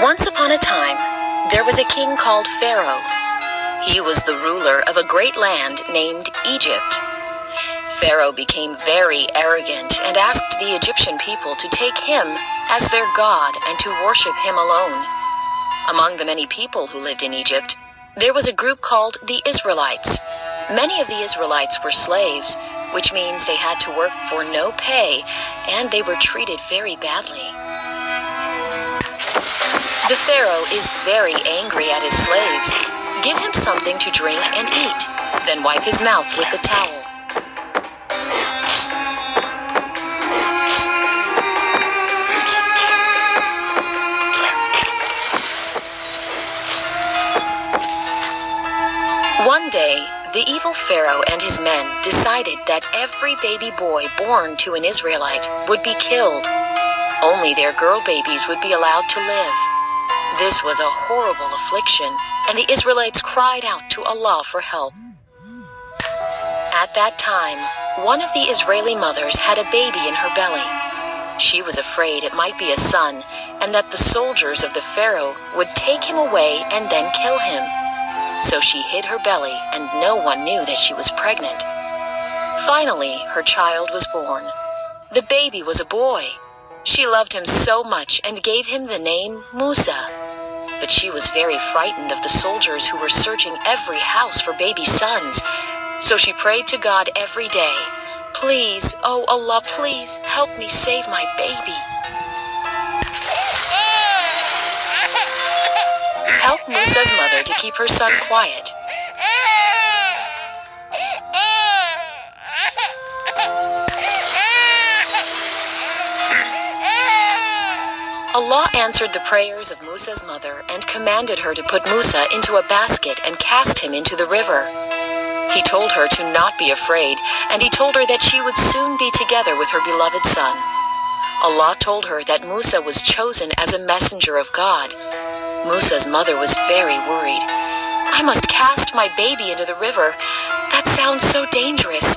Once upon a time, there was a king called Pharaoh. He was the ruler of a great land named Egypt. Pharaoh became very arrogant and asked the Egyptian people to take him as their god and to worship him alone. Among the many people who lived in Egypt, there was a group called the Israelites. Many of the Israelites were slaves, which means they had to work for no pay, and they were treated very badly. The Pharaoh is very angry at his slaves. Give him something to drink and eat, then wipe his mouth with the towel. One day, the evil Pharaoh and his men decided that every baby boy born to an Israelite would be killed. Only their girl babies would be allowed to live. This was a horrible affliction, and the Israelites cried out to Allah for help. At that time, one of the Israeli mothers had a baby in her belly. She was afraid it might be a son, and that the soldiers of the Pharaoh would take him away and then kill him. So she hid her belly, and no one knew that she was pregnant. Finally, her child was born. The baby was a boy. She loved him so much and gave him the name Musa. But she was very frightened of the soldiers who were searching every house for baby sons. So she prayed to God every day, "Please, oh Allah, please help me save my baby." Help Musa's mother to keep her son quiet. Allah answered the prayers of Musa's mother and commanded her to put Musa into a basket and cast him into the river. He told her to not be afraid, and he told her that she would soon be together with her beloved son. Allah told her that Musa was chosen as a messenger of God. Musa's mother was very worried. "I must cast my baby into the river. That sounds so dangerous.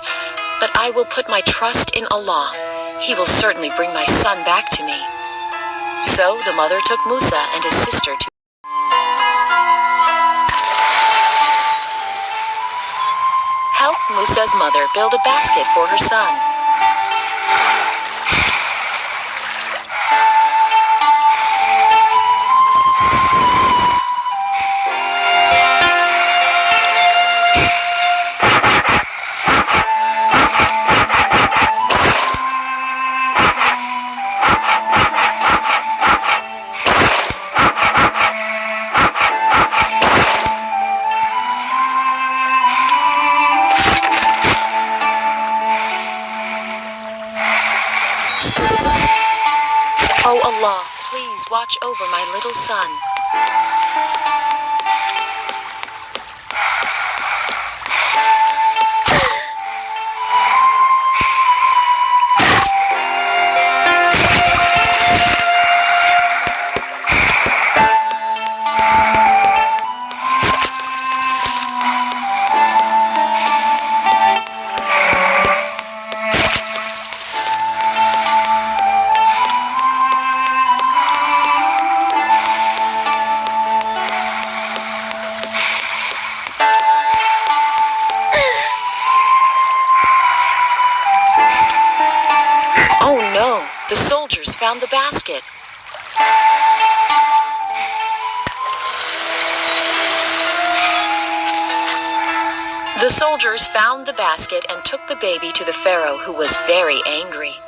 But I will put my trust in Allah. He will certainly bring my son back to me." So the mother took Musa and his sister to help Musa's mother build a basket for her son. Oh Allah, please watch over my little son. Oh no, the soldiers found the basket. The soldiers found the basket and took the baby to the Pharaoh, who was very angry.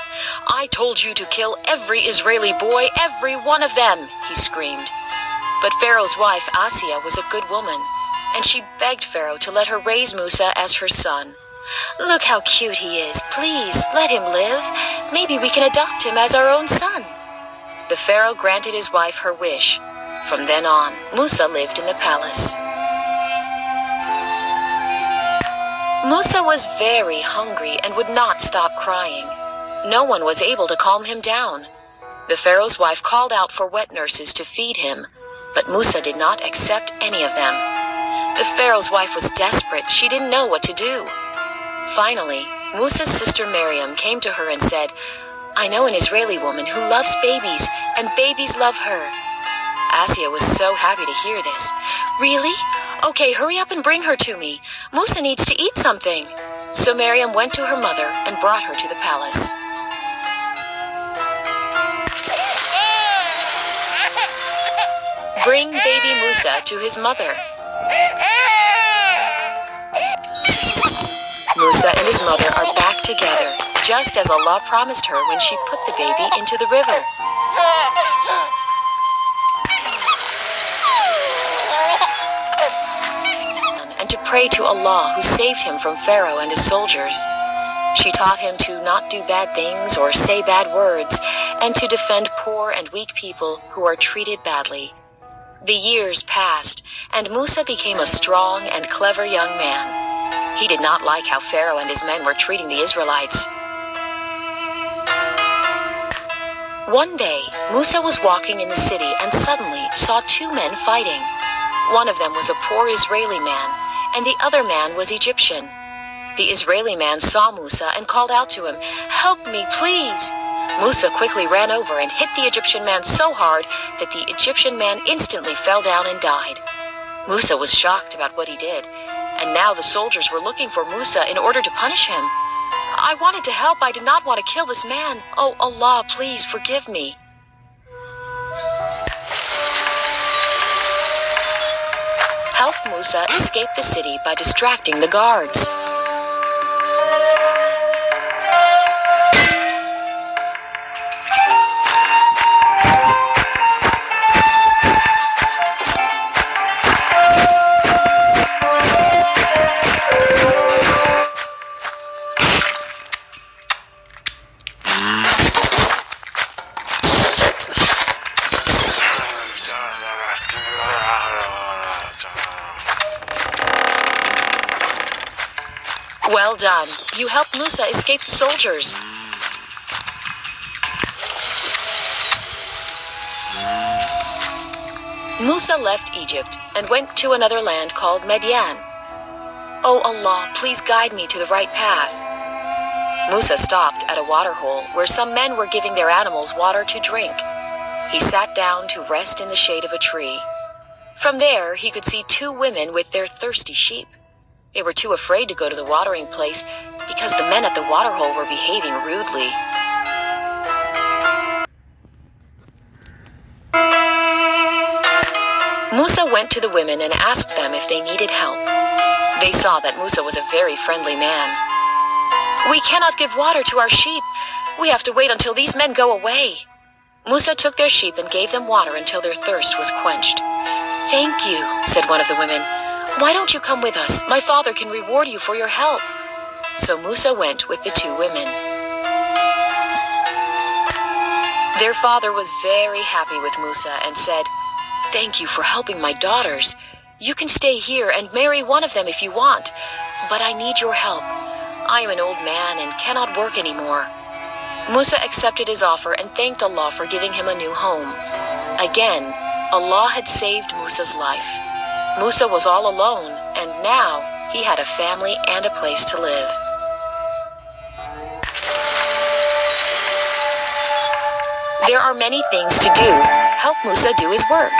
"I told you to kill every Israeli boy, every one of them," he screamed. But Pharaoh's wife, Asiya, was a good woman, and she begged Pharaoh to let her raise Musa as her son. "Look how cute he is. Please, let him live. Maybe we can adopt him as our own son." The Pharaoh granted his wife her wish. From then on, Musa lived in the palace. Musa was very hungry and would not stop crying. No one was able to calm him down. The Pharaoh's wife called out for wet nurses to feed him, but Musa did not accept any of them. The Pharaoh's wife was desperate. She didn't know what to do. Finally, Musa's sister Miriam came to her and said, "I know an Israeli woman who loves babies, and babies love her. Asia was so happy to hear this. Really? Okay, hurry up and bring her to me. Musa needs to eat something. So Miriam went to her mother and brought her to the palace. Bring baby Musa to his mother. Musa and his mother are back together, just as Allah promised her when she put the baby into the river. And to pray to Allah who saved him from Pharaoh and his soldiers. She taught him to not do bad things or say bad words, and to defend poor and weak people who are treated badly. The years passed, and Musa became a strong and clever young man. He did not like how Pharaoh and his men were treating the Israelites. One day, Musa was walking in the city and suddenly saw two men fighting. One of them was a poor Israeli man, and the other man was Egyptian. The Israeli man saw Musa and called out to him, "Help me, please!" Musa quickly ran over and hit the Egyptian man so hard that the Egyptian man instantly fell down and died. Musa was shocked about what he did, and now the soldiers were looking for Musa in order to punish him. "I wanted to help. I did not want to kill this man. Oh, Allah, please forgive me." Help Musa escape the city by distracting the guards. Well done. You helped Musa escape the soldiers. Musa left Egypt and went to another land called Midian. "Oh Allah, please guide me to the right path." Musa stopped at a water hole where some men were giving their animals water to drink. He sat down to rest in the shade of a tree. From there, he could see two women with their thirsty sheep. They were too afraid to go to the watering place because the men at the waterhole were behaving rudely. Musa went to the women and asked them if they needed help. They saw that Musa was a very friendly man. "We cannot give water to our sheep. We have to wait until these men go away." Musa took their sheep and gave them water until their thirst was quenched. "Thank you," said one of the women. "Why don't you come with us? My father can reward you for your help." So Musa went with the two women. Their father was very happy with Musa and said, "Thank you for helping my daughters. You can stay here and marry one of them if you want, but I need your help. I am an old man and cannot work anymore." Musa accepted his offer and thanked Allah for giving him a new home. Again, Allah had saved Musa's life. Musa was all alone, and now he had a family and a place to live. There are many things to do. Help Musa do his work.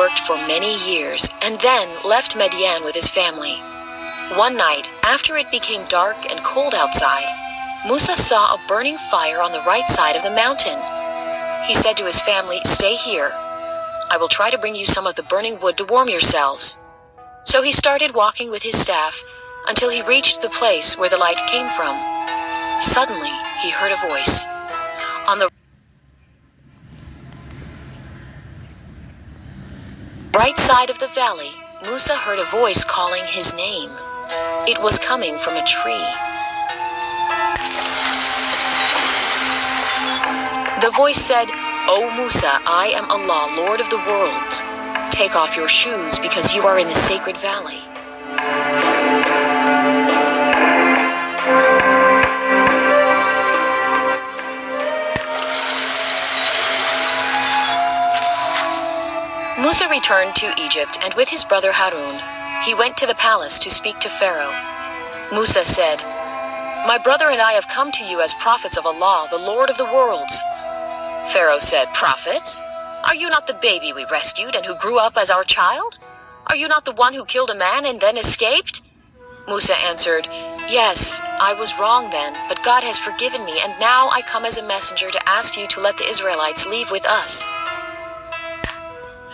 worked for many years and then left Midian with his family. One night, after it became dark and cold outside, Musa saw a burning fire on the right side of the mountain. He said to his family, "Stay here. I will try to bring you some of the burning wood to warm yourselves." So he started walking with his staff until he reached the place where the light came from. Suddenly, he heard a voice. On the right side of the valley, Musa heard a voice calling his name. It was coming from a tree. The voice said, "O Musa, I am Allah, Lord of the worlds. Take off your shoes because you are in the sacred valley." Musa returned to Egypt, and with his brother Harun, he went to the palace to speak to Pharaoh. Musa said, "My brother and I have come to you as prophets of Allah, the Lord of the worlds." Pharaoh said, "Prophets? Are you not the baby we rescued and who grew up as our child? Are you not the one who killed a man and then escaped?" Musa answered, "Yes, I was wrong then, but God has forgiven me, and now I come as a messenger to ask you to let the Israelites leave with us."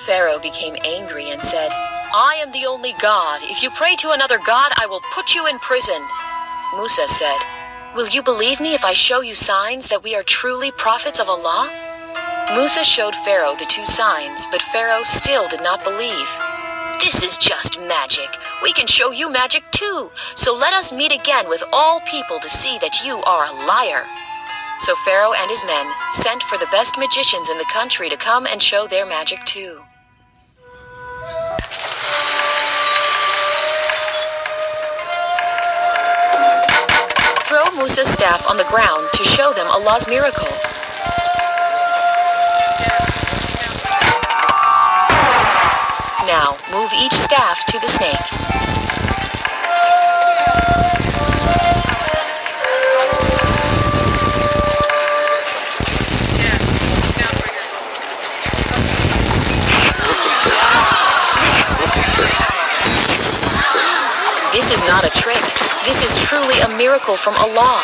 Pharaoh became angry and said, "I am the only God. If you pray to another God, I will put you in prison." Musa said, "Will you believe me if I show you signs that we are truly prophets of Allah?" Musa showed Pharaoh the two signs, but Pharaoh still did not believe. "This is just magic. We can show you magic too. So let us meet again with all people to see that you are a liar." So Pharaoh and his men sent for the best magicians in the country to come and show their magic too. Throw Musa's staff on the ground to show them Allah's miracle. Now, move each staff to the snake. This is not a trick. This is truly a miracle from Allah.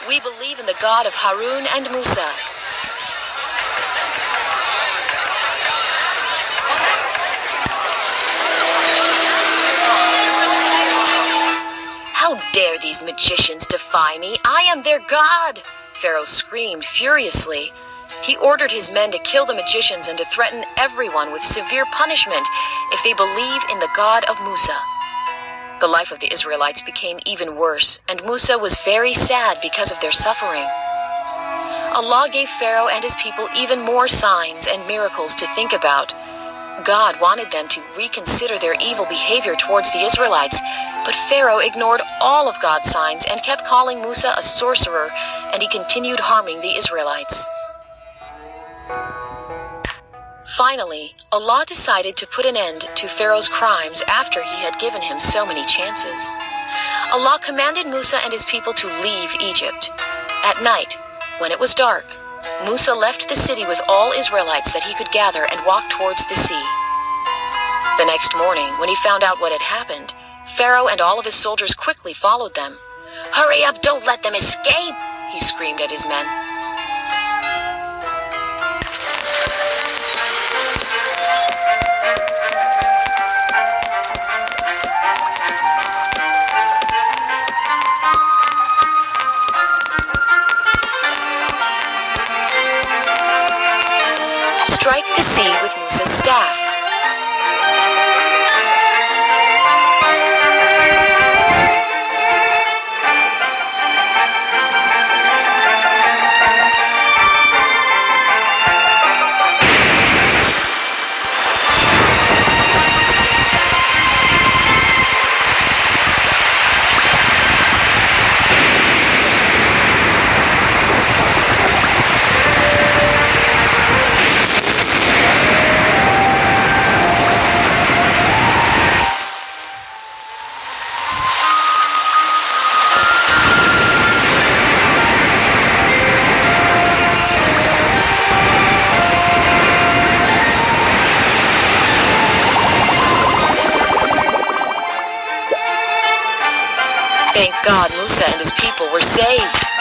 We believe in the God of Harun and Musa. "How dare these magicians defy me? I am their God!" Pharaoh screamed furiously. He ordered his men to kill the magicians and to threaten everyone with severe punishment if they believe in the God of Musa. The life of the Israelites became even worse, and Musa was very sad because of their suffering. Allah gave Pharaoh and his people even more signs and miracles to think about. God wanted them to reconsider their evil behavior towards the Israelites, but Pharaoh ignored all of God's signs and kept calling Musa a sorcerer, and he continued harming the Israelites. Finally, Allah decided to put an end to Pharaoh's crimes after he had given him so many chances. Allah commanded Musa and his people to leave Egypt. At night, when it was dark, Musa left the city with all Israelites that he could gather and walked towards the sea. The next morning, when he found out what had happened, Pharaoh and all of his soldiers quickly followed them. "Hurry up, don't let them escape!" he screamed at his men. Strike the sea with Musa's staff. Thank God Musa and his people were saved.